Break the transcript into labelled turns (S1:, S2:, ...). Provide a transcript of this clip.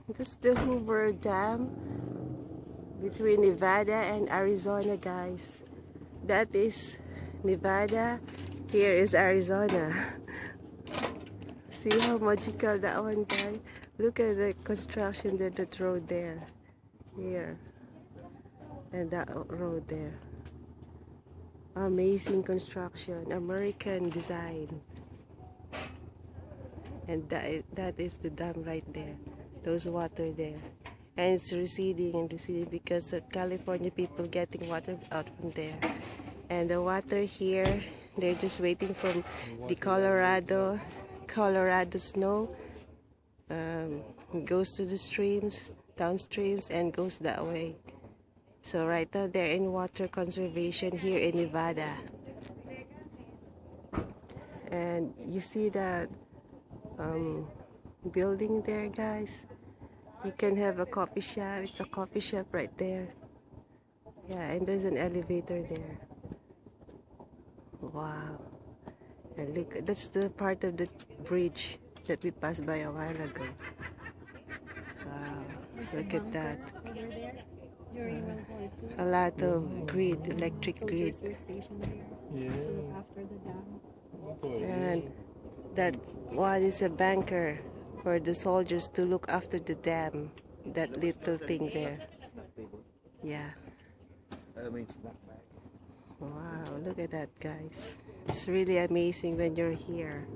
S1: This is the Hoover Dam between Nevada and Arizona, guys. That is Nevada. Here is Arizona. See how magical that one, guys? Look at the construction there, that road there. Here. And that road there. Amazing construction. American design. And that is the dam right there. Those water there. And it's receding and receding because of California people getting water out from there. And the water here, they're just waiting from the Colorado snow. Goes to the streams, downstreams, and goes that way. So right now they're in water conservation here in Nevada. And you see that building there, guys? You can have a coffee shop. It's a coffee shop right there. Yeah, and there's an elevator there. Wow. And look, that's the part of the bridge that we passed by a while ago. Wow, look at that. A lot of grid, electric grid.
S2: Yeah.
S1: And that one is a bunker for the soldiers to look after the dam. That little thing there. Yeah. Wow, look at that, guys. It's really amazing when you're here.